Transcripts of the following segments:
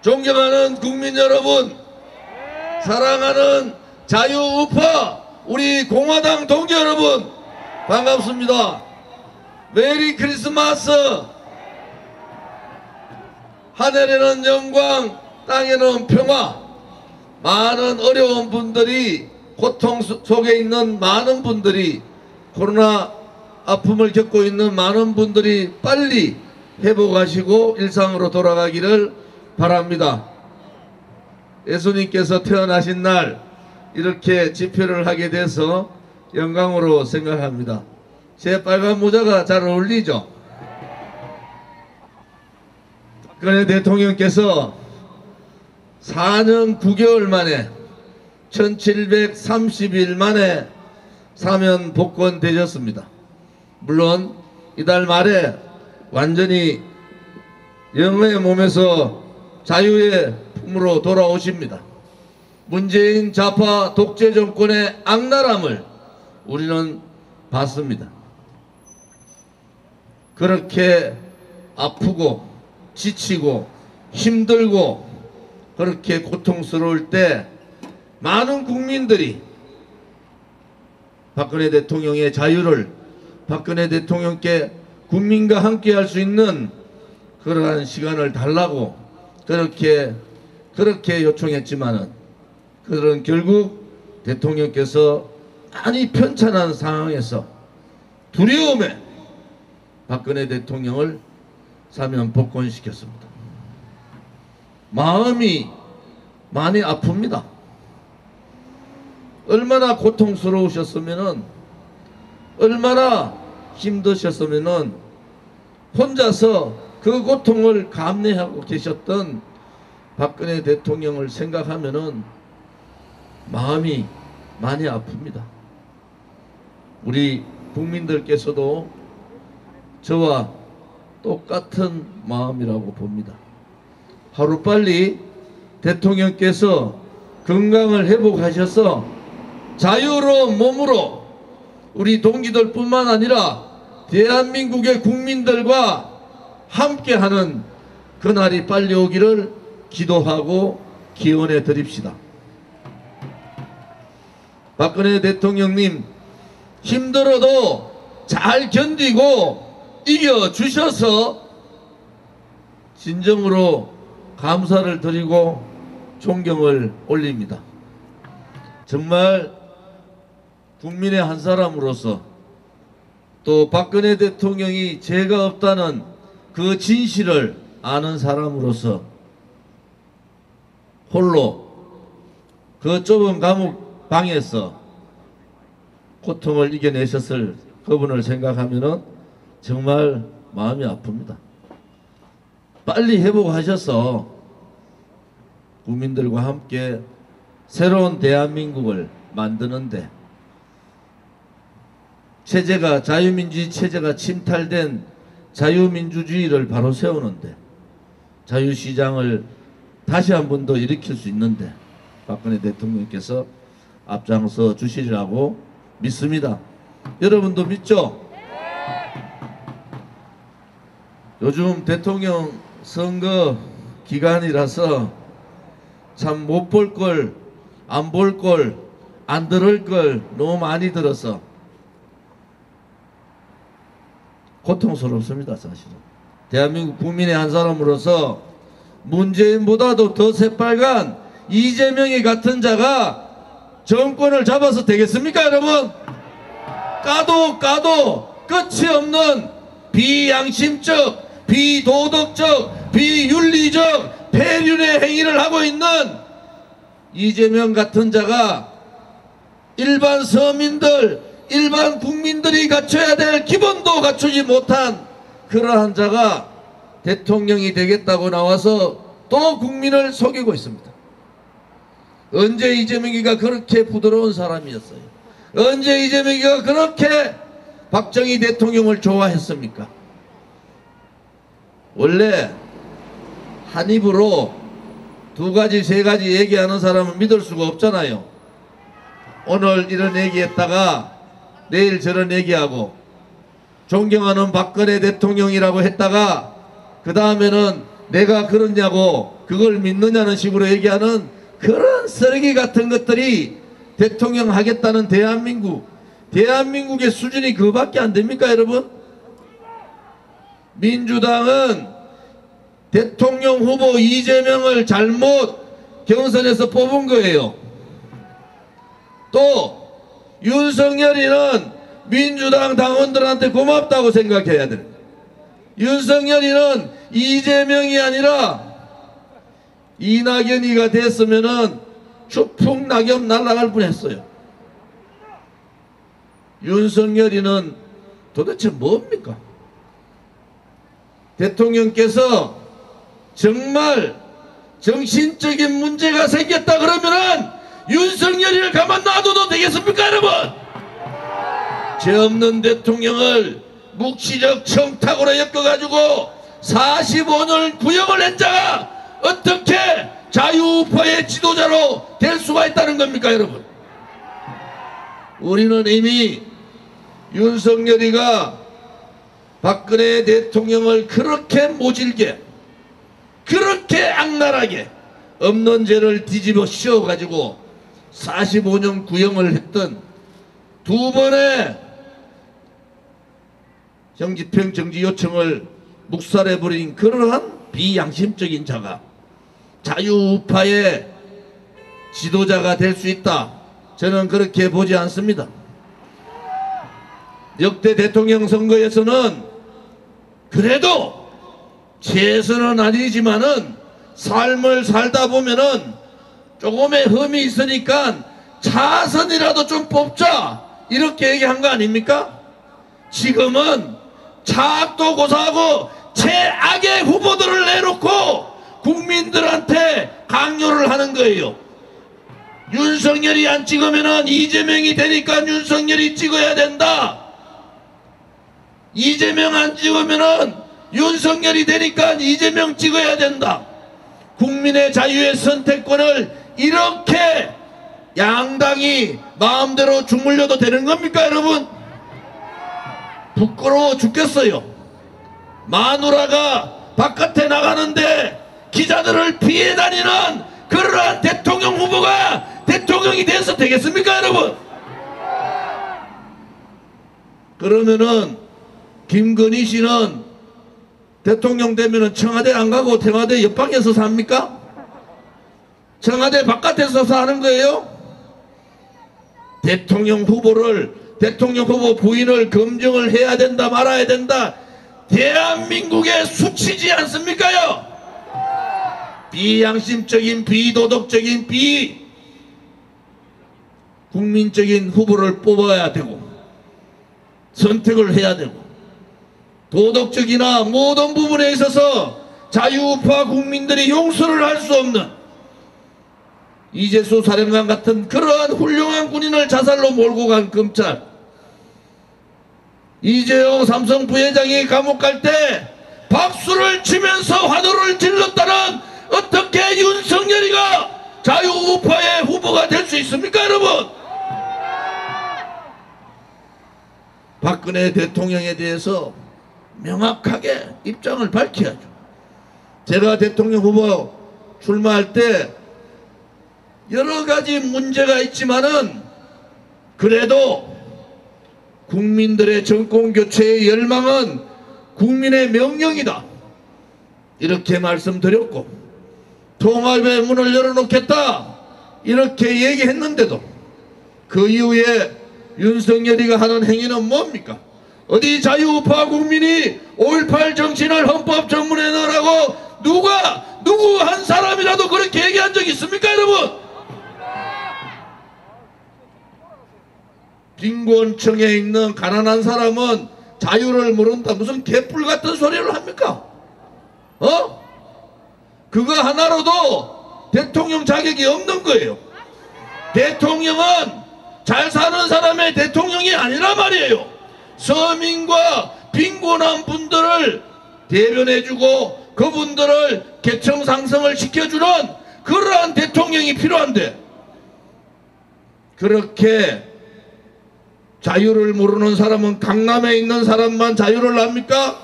존경하는 국민 여러분, 사랑하는 자유우파 우리 공화당 동지 여러분, 반갑습니다. 메리 크리스마스. 하늘에는 영광, 땅에는 평화. 많은 어려운 분들이, 고통 속에 있는 많은 분들이, 코로나 아픔을 겪고 있는 많은 분들이 빨리 회복하시고 일상으로 돌아가기를 바랍니다. 예수님께서 태어나신 날 이렇게 집회를 하게 돼서 영광으로 생각합니다. 제 빨간 모자가 잘 어울리죠? 박근혜 대통령께서 4년 9개월 만에 1730일 만에 사면 복권되셨습니다. 물론 이달 말에 완전히 영의 몸에서 자유의 품으로 돌아오십니다. 문재인 좌파 독재 정권의 악랄함을 우리는 봤습니다. 그렇게 아프고 지치고 힘들고 그렇게 고통스러울 때 많은 국민들이 박근혜 대통령의 자유를, 박근혜 대통령께 국민과 함께 할 수 있는 그러한 시간을 달라고 그렇게 요청했지만은, 그런 결국 대통령께서 많이 편찮은 상황에서 두려움에 박근혜 대통령을 사면 복권시켰습니다. 마음이 많이 아픕니다. 얼마나 고통스러우셨으면은, 얼마나 힘드셨으면은 혼자서 그 고통을 감내하고 계셨던 박근혜 대통령을 생각하면은 마음이 많이 아픕니다. 우리 국민들께서도 저와 똑같은 마음이라고 봅니다. 하루빨리 대통령께서 건강을 회복하셔서 자유로운 몸으로 우리 동지들 뿐만 아니라 대한민국의 국민들과 함께하는 그날이 빨리 오기를 기도하고 기원해 드립시다. 박근혜 대통령님, 힘들어도 잘 견디고 이겨주셔서 진정으로 감사를 드리고 존경을 올립니다. 정말 국민의 한 사람으로서, 또 박근혜 대통령이 죄가 없다는 그 진실을 아는 사람으로서 홀로 그 좁은 감옥 방에서 고통을 이겨내셨을 그분을 생각하면은 정말 마음이 아픕니다. 빨리 회복하셔서 국민들과 함께 새로운 대한민국을 만드는데, 체제가, 자유민주주의 체제가 침탈된 자유민주주의를 바로 세우는데, 자유시장을 다시 한 번 더 일으킬 수 있는데 박근혜 대통령께서 앞장서 주시리라고 믿습니다. 여러분도 믿죠? 요즘 대통령 선거 기간이라서 참 못 볼 걸, 안 볼 걸, 안 들을 걸 너무 많이 들어서 고통스럽습니다. 사실은 대한민국 국민의 한 사람으로서 문재인보다도 더 새빨간 이재명이 같은 자가 정권을 잡아서 되겠습니까, 여러분? 까도 끝이 없는 비양심적, 비도덕적, 비윤리적 폐륜의 행위를 하고 있는 이재명 같은 자가 일반 서민들, 일반 국민들이 갖춰야 될 기본도 갖추지 못한 그러한 자가 대통령이 되겠다고 나와서 또 국민을 속이고 있습니다. 언제 이재명이가 그렇게 부드러운 사람이었어요? 언제 이재명이가 그렇게 박정희 대통령을 좋아했습니까? 원래 한 입으로 두 가지 세 가지 얘기하는 사람은 믿을 수가 없잖아요. 오늘 이런 얘기했다가 내일 저런 얘기하고, 존경하는 박근혜 대통령이라고 했다가 그 다음에는 내가 그러냐고 그걸 믿느냐는 식으로 얘기하는 그런 쓰레기 같은 것들이 대통령 하겠다는 대한민국의 수준이 그거밖에 안 됩니까 여러분? 민주당은 대통령 후보 이재명을 잘못 경선에서 뽑은 거예요. 또 윤석열이는 민주당 당원들한테 고맙다고 생각해야 됩니다. 윤석열이는 이재명이 아니라 이낙연이가 됐으면은 추풍낙엽 날아갈 뻔했어요. 윤석열이는 도대체 뭡니까? 대통령께서 정말 정신적인 문제가 생겼다 그러면은 윤석열이를 가만 놔둬도 되겠습니까 여러분? 죄 없는 대통령을 묵시적 청탁으로 엮어가지고 45년 구형을 낸 자가 어떻게 자유우파의 지도자로 될 수가 있다는 겁니까 여러분? 우리는 이미 윤석열이가 박근혜 대통령을 그렇게 모질게 그렇게 악랄하게 없는 죄를 뒤집어 씌워가지고 45년 구형을 했던 두 번의 정집행 정지 요청을 묵살해버린 그러한 비양심적인 자가 자유우파의 지도자가 될 수 있다. 저는 그렇게 보지 않습니다. 역대 대통령 선거에서는 그래도 최선은 아니지만은 삶을 살다 보면은 조금의 흠이 있으니까 차선이라도 좀 뽑자 이렇게 얘기한 거 아닙니까? 지금은 차악도 고사하고 최악의 후보들을 내놓고 국민들한테 강요를 하는 거예요. 윤석열이 안 찍으면은 이재명이 되니까 윤석열이 찍어야 된다. 이재명 안 찍으면은 윤석열이 되니까 이재명 찍어야 된다. 국민의 자유의 선택권을 이렇게 양당이 마음대로 주물려도 되는 겁니까 여러분? 부끄러워 죽겠어요. 마누라가 바깥에 나가는데 기자들을 피해 다니는 그러한 대통령 후보가 대통령이 돼서 되겠습니까 여러분? 그러면은 김건희 씨는 대통령 되면은 청와대 안 가고 청와대 옆방에서 삽니까? 청와대 바깥에서 사는 거예요? 대통령 후보 부인을 검증을 해야 된다 말아야 된다. 대한민국의 수치지 않습니까요? 비양심적인 비도덕적인 비국민적인 후보를 뽑아야 되고 선택을 해야 되고 도덕적이나 모든 부분에 있어서 자유우파 국민들이 용서를 할 수 없는 이재수 사령관 같은 그러한 훌륭한 군인을 자살로 몰고 간 검찰, 이재용 삼성 부회장이 감옥 갈 때 박수를 치면서 환호를 질렀다는 어떻게 윤석열이가 자유우파의 후보가 될 수 있습니까 여러분? 박근혜 대통령에 대해서 명확하게 입장을 밝혀야죠. 제가 대통령 후보 출마할 때 여러 가지 문제가 있지만은 그래도 국민들의 정권 교체의 열망은 국민의 명령이다 이렇게 말씀드렸고 통합의 문을 열어놓겠다 이렇게 얘기했는데도 그 이후에 윤석열이가 하는 행위는 뭡니까? 어디 자유우파 국민이 5.18 정신을 헌법 전문에 넣으라고 누구 한 사람이라도 그렇게 얘기한 적 있습니까 여러분? 빈곤층에 있는 가난한 사람은 자유를 모른다 무슨 개뿔 같은 소리를 합니까? 그거 하나로도 대통령 자격이 없는 거예요. 대통령은 잘 사는 사람의 대통령이 아니란 말이에요. 서민과 빈곤한 분들을 대변해주고 그분들을 계층 상승을 시켜주는 그러한 대통령이 필요한데 그렇게 자유를 모르는 사람은 강남에 있는 사람만 자유를 합니까?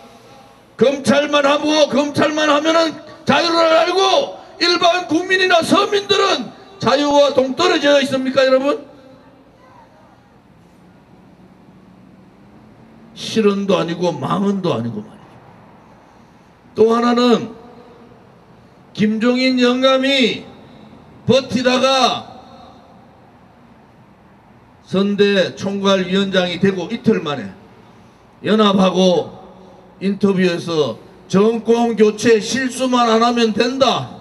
검찰만 하고 검찰만 하면은 자유를 알고 일반 국민이나 서민들은 자유와 동떨어져 있습니까, 여러분? 실언도 아니고 망언도 아니고 말이죠. 또 하나는 김종인 영감이 버티다가 선대 총괄위원장이 되고 이틀 만에 연합하고 인터뷰에서 정권 교체 실수만 안 하면 된다.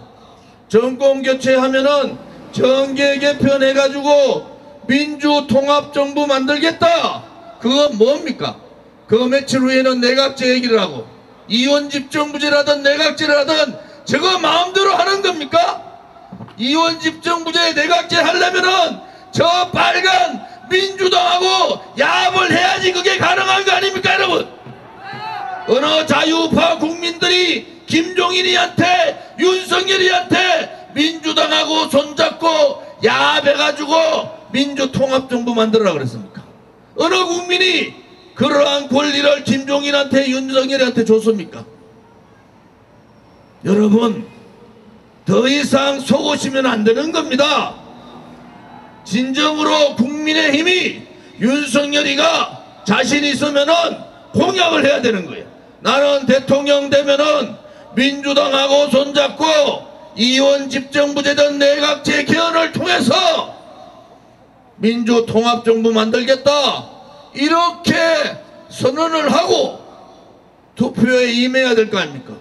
정권 교체하면은 정계 개편해가지고 민주통합정부 만들겠다. 그건 뭡니까? 그 며칠 후에는 내각제 얘기를 하고 이원집정부제라든 내각제를 하든 저거 마음대로 하는 겁니까? 이원집정부제 내각제 하려면은 저 빨간 민주당하고 야합을 해야지 그게 가능한 거 아닙니까, 여러분? 어느 자유파 국민들이 김종인이한테 윤석열이한테 민주당하고 손잡고 야합해가지고 민주통합정부 만들어라 그랬습니까? 어느 국민이 그러한 권리를 김종인한테 윤석열이한테 줬습니까? 여러분, 더 이상 속으시면 안 되는 겁니다. 진정으로 국민의힘이 윤석열이가 자신 있으면은 공약을 해야 되는 거예요. 나는 대통령 되면은 민주당하고 손잡고 이원집정부제든 내각제 개헌을 통해서 민주통합정부 만들겠다. 이렇게 선언을 하고 투표에 임해야 될 거 아닙니까?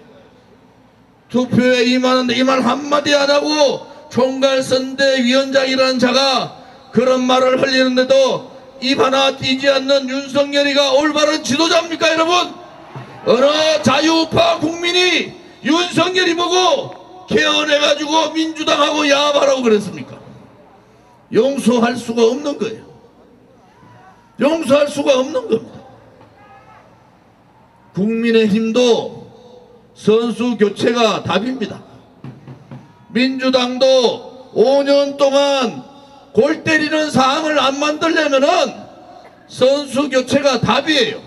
투표에 임하는데 이 말 한마디 안 하고 총괄선대위원장이라는 자가 그런 말을 흘리는데도 입 하나 띄지 않는 윤석열이가 올바른 지도자입니까, 여러분? 어느 자유파 국민이 윤석열이 보고 개헌해가지고 민주당하고 야합하라고 그랬습니까? 용서할 수가 없는 거예요. 용서할 수가 없는 겁니다. 국민의힘도 선수 교체가 답입니다. 민주당도 5년 동안 골 때리는 상황을 안 만들려면은 선수 교체가 답이에요.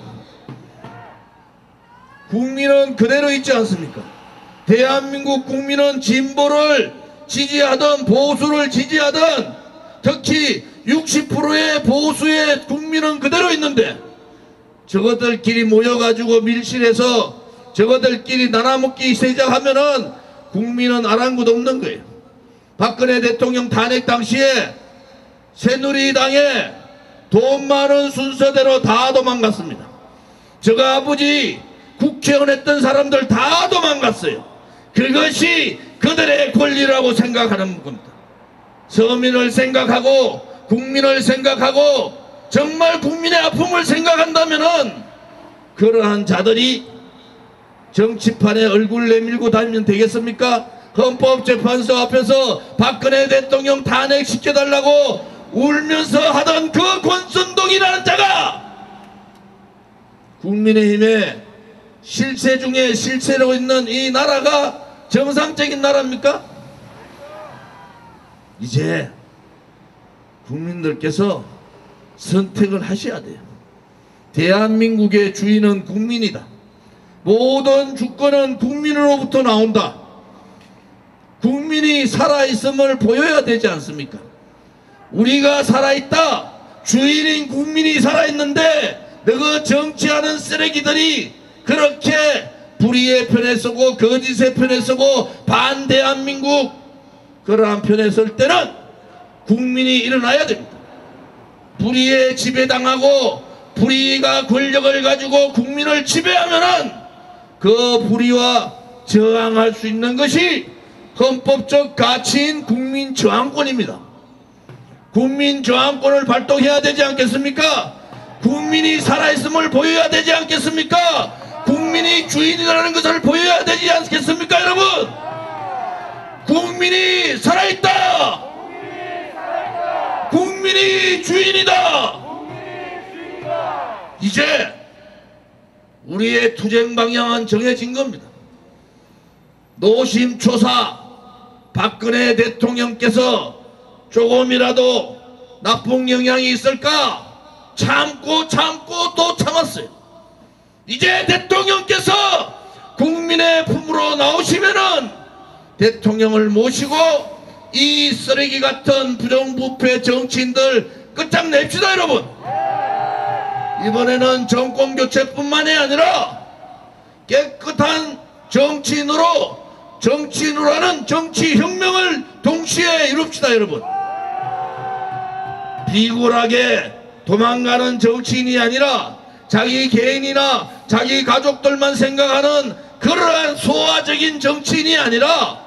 국민은 그대로 있지 않습니까? 대한민국 국민은 진보를 지지하든 보수를 지지하든 특히 60%의 보수의 국민은 그대로 있는데 저것들끼리 모여가지고 밀실해서 저것들끼리 나눠먹기 시작하면은 국민은 아랑곳 없는 거예요. 박근혜 대통령 탄핵 당시에 새누리당에 돈 많은 순서대로 다 도망갔습니다. 저거 아버지 국회의원 했던 사람들 다 도망갔어요. 그것이 그들의 권리라고 생각하는 겁니다. 서민을 생각하고 국민을 생각하고 정말 국민의 아픔을 생각한다면은 그러한 자들이 정치판에 얼굴 내밀고 다니면 되겠습니까? 헌법재판소 앞에서 박근혜 대통령 탄핵시켜달라고 울면서 하던 그 권선동이라는 자가 국민의힘의 실세 중에 실세로 있는 이 나라가 정상적인 나라입니까? 이제 국민들께서 선택을 하셔야 돼요. 대한민국의 주인은 국민이다. 모든 주권은 국민으로부터 나온다. 국민이 살아있음을 보여야 되지 않습니까? 우리가 살아있다. 주인인 국민이 살아있는데 너그 정치하는 쓰레기들이 그렇게 불의의 편에 서고 거짓의 편에 서고 반대한민국 그러한 편에 설 때는 국민이 일어나야 됩니다. 불의에 지배당하고 불의가 권력을 가지고 국민을 지배하면은 그 불의와 저항할 수 있는 것이 헌법적 가치인 국민저항권입니다. 국민저항권을 발동해야 되지 않겠습니까? 국민이 살아있음을 보여야 되지 않겠습니까? 국민이 주인이라는 것을 보여야 되지 않겠습니까, 여러분? 국민이 살아있다! 국민이 주인이다! 이제 우리의 투쟁 방향은 정해진 겁니다. 노심초사 박근혜 대통령께서 조금이라도 나쁜 영향이 있을까 참고 또 참았어요. 이제 대통령께서 국민의 품으로 나오시면은 대통령을 모시고 이 쓰레기 같은 부정부패 정치인들 끝장냅시다 여러분. 이번에는 정권 교체뿐만이 아니라 깨끗한 정치인으로 하는 정치혁명을 동시에 이룹시다 여러분. 비굴하게 도망가는 정치인이 아니라 자기 개인이나 자기 가족들만 생각하는 그러한 소화적인 정치인이 아니라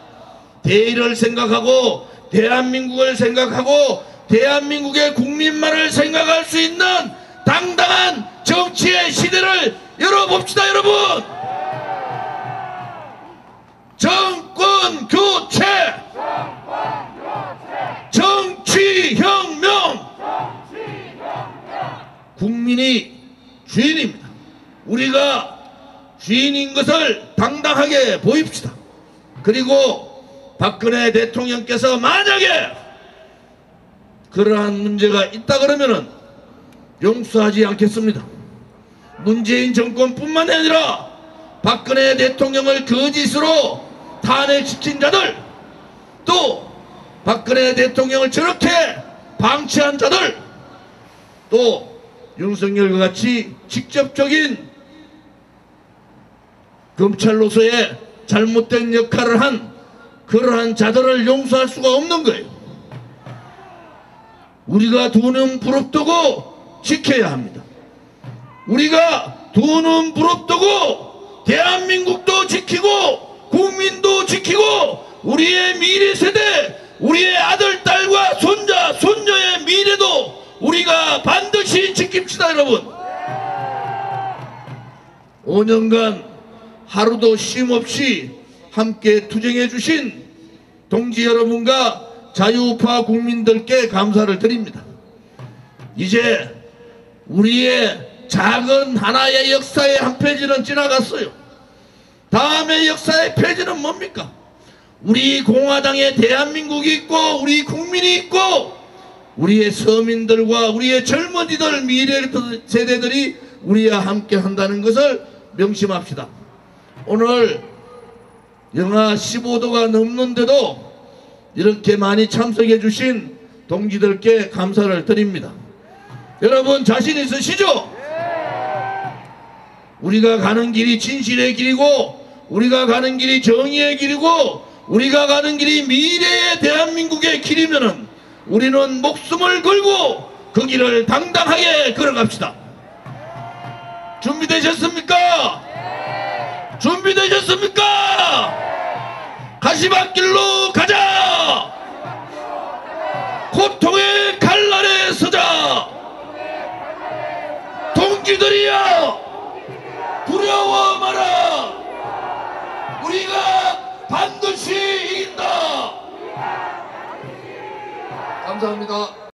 대의를 생각하고 대한민국을 생각하고 대한민국의 국민만을 생각할 수 있는 당당한 정치의 시대를 열어봅시다 여러분. 정권 교체, 정치혁명. 국민이 주인입니다. 우리가 주인인 것을 당당하게 보입시다. 그리고 박근혜 대통령께서 만약에 그러한 문제가 있다 그러면은 용서하지 않겠습니다. 문재인 정권뿐만 아니라 박근혜 대통령을 거짓으로 탄핵시킨 자들, 또 박근혜 대통령을 저렇게 방치한 자들, 또 윤석열과 같이 직접적인 검찰로서의 잘못된 역할을 한 그러한 자들을 용서할 수가 없는 거예요. 우리가 두 눈 부릅뜨고 지켜야 합니다. 우리가 두 눈 부릅뜨고 대한민국도 지키고 국민도 지키고 우리의 미래 세대, 우리의 아들, 딸과 손자, 손녀의 미래도 우리가 반드시 지킵시다 여러분. 5년간 하루도 쉼 없이 함께 투쟁해 주신 동지 여러분과 자유우파 국민들께 감사를 드립니다. 이제 우리의 작은 하나의 역사의 한 페이지는 지나갔어요. 다음의 역사의 페이지는 뭡니까? 우리 공화당에 대한민국이 있고 우리 국민이 있고 우리의 서민들과 우리의 젊은이들 미래 세대들이 우리와 함께 한다는 것을 명심합시다. 오늘 영하 15도가 넘는데도 이렇게 많이 참석해 주신 동지들께 감사를 드립니다. 여러분 자신 있으시죠? 우리가 가는 길이 진실의 길이고 우리가 가는 길이 정의의 길이고 우리가 가는 길이 미래의 대한민국의 길이면은 우리는 목숨을 걸고 그 길을 당당하게 걸어갑시다. 준비되셨습니까? 준비되셨습니까? 가시밭길로 가자. 고통의 칼날에 서자. 동지들이여 두려워 마라. 우리가 반드시 이긴다. 감사합니다.